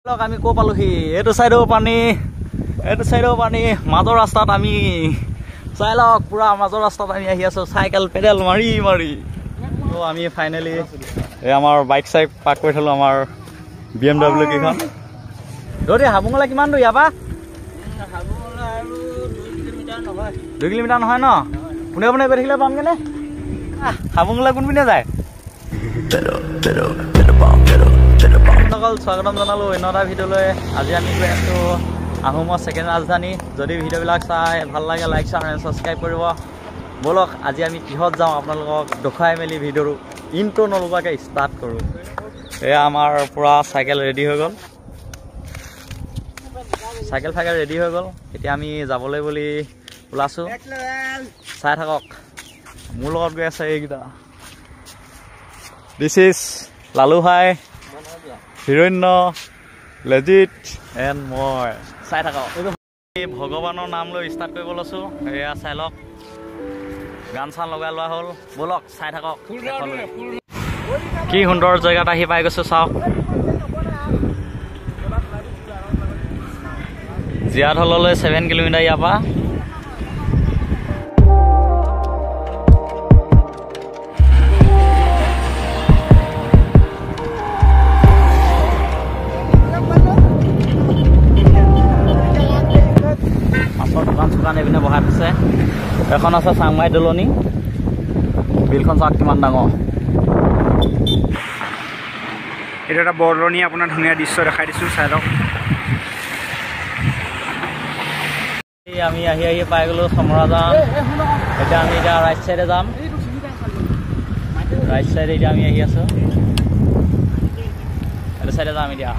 আমি কো পালোহি এইটো সাইডৰ পানী মাজৰ ৰাস্তাত আমি চাই লওক পুৰা মাজৰ ৰাস্তাত আমি আহি আছো সাইকেল পেডেল মাৰি তো আমি ফাইনালি এই আমাৰ বাইক সাইক পাৰ্ক কৰি থলো আমাৰ BMW কিখন দৰে হাবুঙলা কিমান দূৰ ইয়াবা হাবুঙলা আৰু 2 কিলোমিটাৰ নহয় ন পুনে গৈ থাকিলে পাম কেনে হাবুঙলা কোন পিনে যায় স্বাগতম জনালো অন্য এটা ভিডিঅ'লৈ আজি আমি গৈ আছো আহোমৰ ছেকেণ্ড ৰাজধানী যদি ভিডিঅ'বিলাক চাই ভাল লাগে লাইক শ্বেয়াৰ আৰু ছাবস্ক্ৰাইব কৰিব বলক আজি আমি কিহত যাওঁ আপোনালোকক দেখুৱাই মেলি ভিডিঅ'টো ইনটো নলগাকৈ ষ্টাৰ্ট কৰোঁ এয়া আমাৰ পুৰা চাইকেল ৰেডি হৈ গ'ল চাইকেল ৰেডি হৈ গ'ল এতিয়া আমি যাবলৈ বুলি ওলাইছোঁ চাই থাকক মোৰ লগত গৈ আছে এইকেইটা দিছ ইজ লালু ভাই হিৰণ্য লেজিট এণ্ড মই চাই থাকক ভগৱানৰ নাম লৈ ষ্টাৰ্ট কৰিব লৈছোঁ এয়া চাই লওক গান চান লগাই লোৱা হ'ল বলক চাই থাকক কি সুন্দৰ জেগাত আহি পাই গৈছোঁ চাওক জীয়াঢললৈ 7 কিলোমিটাৰ ইয়াৰ পৰা দোকান এইপিনে বহাই থৈছে এখন আছে চাংমাই দলনি বিলখন চাওক কিমান ডাঙৰ এটা এটা বৰদলনি আপোনাৰ ধুনীয়া দৃশ্য দেখাই দিছোঁ চাই লওক আমি আহি পাই গ'লো চমৰাজান এতিয়া আমি এতিয়া ৰাইট চাইডে যাম ৰাইট চাইডে এতিয়া আমি আহি আছোঁ এইটো চাইডে যাম এতিয়া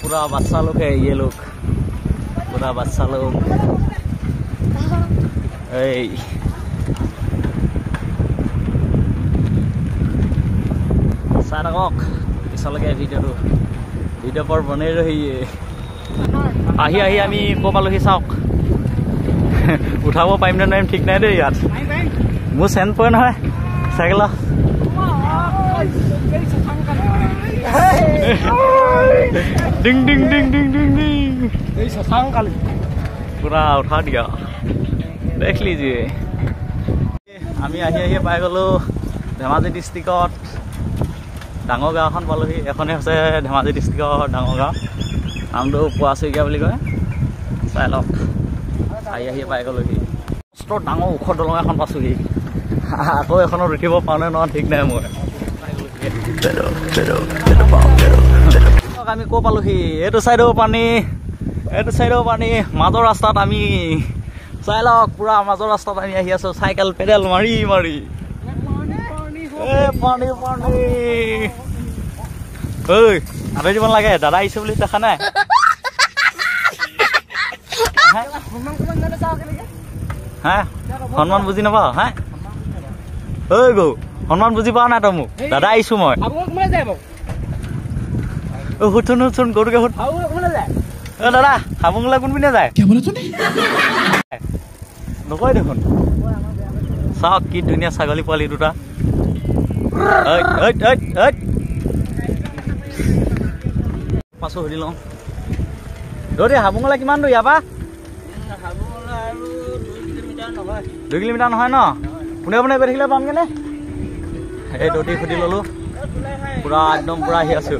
पूरा बच्चा लोग है ये लोग पूरा बच्चा लोग चार पिछले भिडिओ पर बन रही आमी को पालि चाওক उठाब पारिम ना नारिम ठीक ना दे इतना मोर चेन पड़े ना साइकेल डिंग डिंग डिंग डिंग डिंग डिंग पूरा उठा दिया देख लीजिए आमी पाई गलो धेमाजी डिस्ट्रिक्ट डांगर गाँव पालोहि एखने है धेमाजी डिस्ट्रिक्ट डांगर गाँव नाम तो पुआचुरिया कय चाई लक पाई गलोहि मस्त डांगर ओख दलंग एखन पाइছোহি आको एखनो उठिब पाउने न ठीक নাই মই আমি কো পালোহি এইটো সাইডৰ পানী মাজৰ ৰাস্তাত আমি চাই লওক পুৰা মাজৰ ৰাস্তাত আমি আহি আছো সাইকেল পেডেল মাৰি পানী ঐ আবে জীবন লাগে দাদা আহিছে বুলি দেখা নাই হ্যাঁ সন্মান বুজি নাপাও হ্যাঁ ঐ গৌ সন্মান বুজি পাও না তই মোক দাদা আহিছো মই শুন গৰুকে শুন দাদা হাবুঙলা কোন পিনে যায় নকয় দেখোন চাওক কি ধুনীয়া ছাগলী পোৱালি দুটা পাছো সুধি লওঁ দৰে হাবুঙলা কিমান দূৰ ইয়াৰ পৰা 2 কিলোমিটাৰ নহয় ন পোনে গৈ থাকিলে পাম কেনে এই দৌৰি সুধি ললো পুৰা একদম পুৰা আহি আছো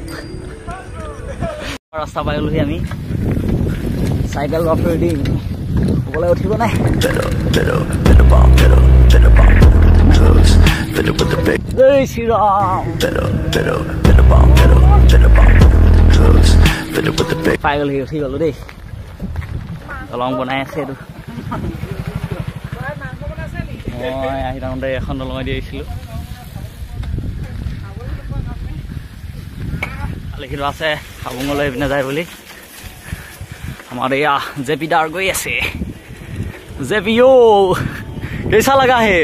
रास्ता पाई गलोहि आमी साइकेल ऑफ राइडिंग ओबले उठिब ना जय श्री राम पाई गलोहि उठि गलो दे दलंग बनाय আছে এটো মই আহি থাকোঁতে এখন দলং দি আহিছিলোঁ लिखित আছে হাবুঙলৈ পিনে যায় বুলি हमारे यहाँ जेपी दार गई ऐसे जेपी यो कैसा लगा है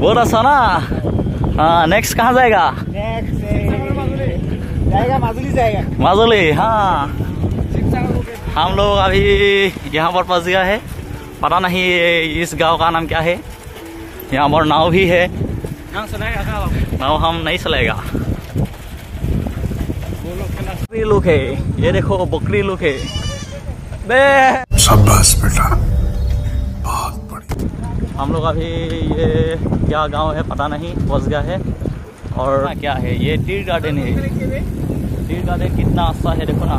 बहुत अच्छा ना हाँ नेक्स्ट कहाँ जाएगा माजुली हाँ हम लोग अभी यहाँ पर फंस गया है पता नहीं इस गांव का नाम क्या है यहाँ पर नाव भी है नाव हम नहीं चलेगा। बकरी लोग है, ये देखो बकरी लोग है। बे शाबाश बेटा, बहुत बढ़िया। हम लोग अभी ये क्या गांव है पता नहीं, बस गया है। और क्या है ये टी गार्डन है। टी गार्डन कितना अच्छा है देखो ना,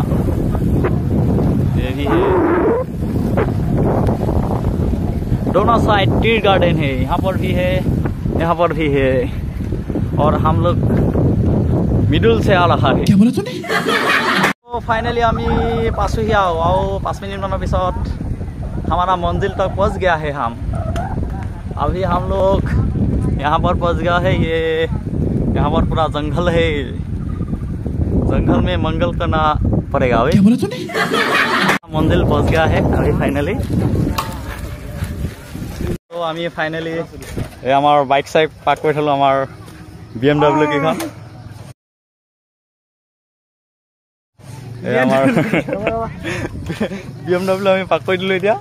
ये भी है। दोनों साइड टी गार्डन है, यहाँ पर भी है, यहाँ पर भी है। और हम लोग मिडिल से आ रहा है। क्या बोला तूने? तो फाइनली हमें पासो ही आओ 5 मिनट मान पिछत हमारा मंजिल तक पहुँच गया है। हम अभी हम लोग यहाँ पर पहुँच गया है। ये यहाँ पर पूरा जंगल है, जंगल में मंगल करना पड़ेगा। क्या बोला तूने? मंजिल पहुँच गया है अभी फाइनली। तो আমি ফাইনেলি এই আমাৰ বাইক চাইক পাৰ্ক কৰি থলো, আমাৰ BMW কেইখন। আমাৰ BMW আমি পাৰ্ক কৰি দিলো। এতিয়া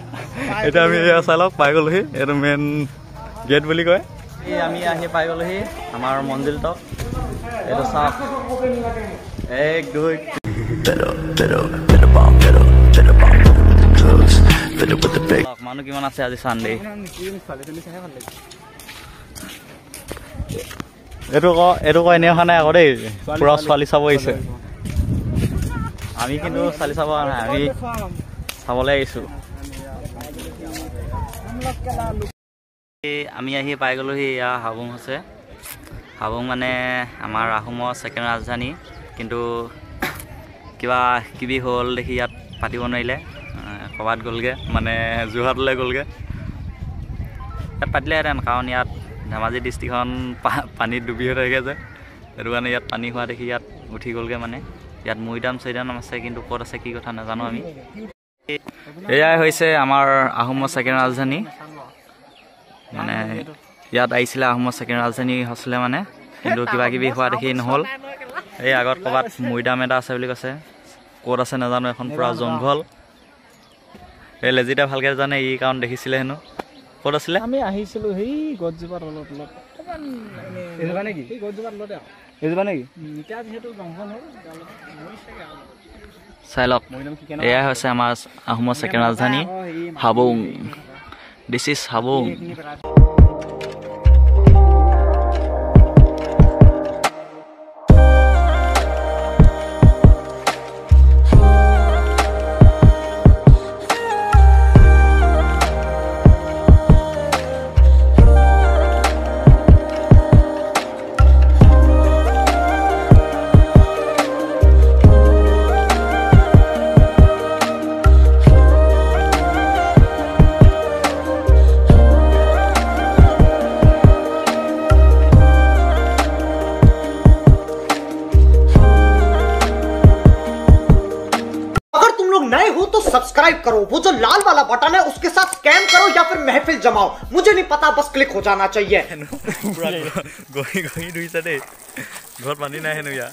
আমি চাই লওক পাই গলোহি, এইটো মেইন গেট বুলি কয়। আমি আহি পাই গলোহি আমাৰ মন্দিৰটোক। এইটো চাওক, 1 2 মানুহ কিমান আছে আজি চানডে। এইটো ক এনে অহা নাই আকৌ দেই, পুৰা ছোৱালী চাব আহিছে। আমি কিন্তু ছোৱালী চাব অহা নাই, আমি চাবলৈ আহিছো। আমি আহি পাই গলোহি, এয়া হাবুং হৈছে। হাবুং মানে আমাৰ আহোমৰ ছেকেণ্ড ৰাজধানী, কিন্তু কিবা কিবি হ'ল দেখি ইয়াত পাতিব নোৱাৰিলে, ক'ৰবাত গ'লগৈ, মানে যোৰহাটলৈ গ'লগৈ। ইয়াত পাতিলেহেঁতেন, কাৰণ ইয়াত ধেমাজি ডিষ্ট্ৰিক্টখন পানীত ডুবি হৈ থাকে যে, সেইটো কাৰণে ইয়াত পানী হোৱা দেখি ইয়াত উঠি গ'লগৈ। মানে ইয়াত মৈদাম চৈদাম আছে, কিন্তু ক'ত আছে কি কথা নাজানো আমি। এয়াই হৈছে আমাৰ আহোমৰ ছেকেণ্ড ৰাজধানী। মানে ইয়াত আহিছিলে আহোমৰ ছেকেণ্ড ৰাজধানী হৈছিলে মানে, কিন্তু কিবা কিবি হোৱা দেখি নহ'ল। এই আগত ক'ৰবাত মৈদাম এটা আছে বুলি কৈছে, ক'ত আছে নাজানো। এখন পূৰা জংঘল। এই লেজিটা ভালকৈ জানে, ই কাৰণ দেখিছিলে হেনো। ক'ত আছিলে? আমি আহিছিলোঁ সেই গছজোপাত অলপ এজোপা নেকি? সেই গছজোপাত তলতে এজোপা নেকি? এতিয়া যিহেতু জংঘল হ'ল, চাই লওক, এয়াই হৈছে আমাৰ আহোমৰ ছেকেণ্ড ৰাজধানী হাবুং। This is Habung. नए हो तो सब्सक्राइब करो, वो जो लाल वाला बटन है उसके साथ स्कैम करो या फिर महफिल जमाओ, मुझे नहीं पता, बस क्लिक हो जाना चाहिए। ঘৰত পানী নাই হেনো ইয়াত।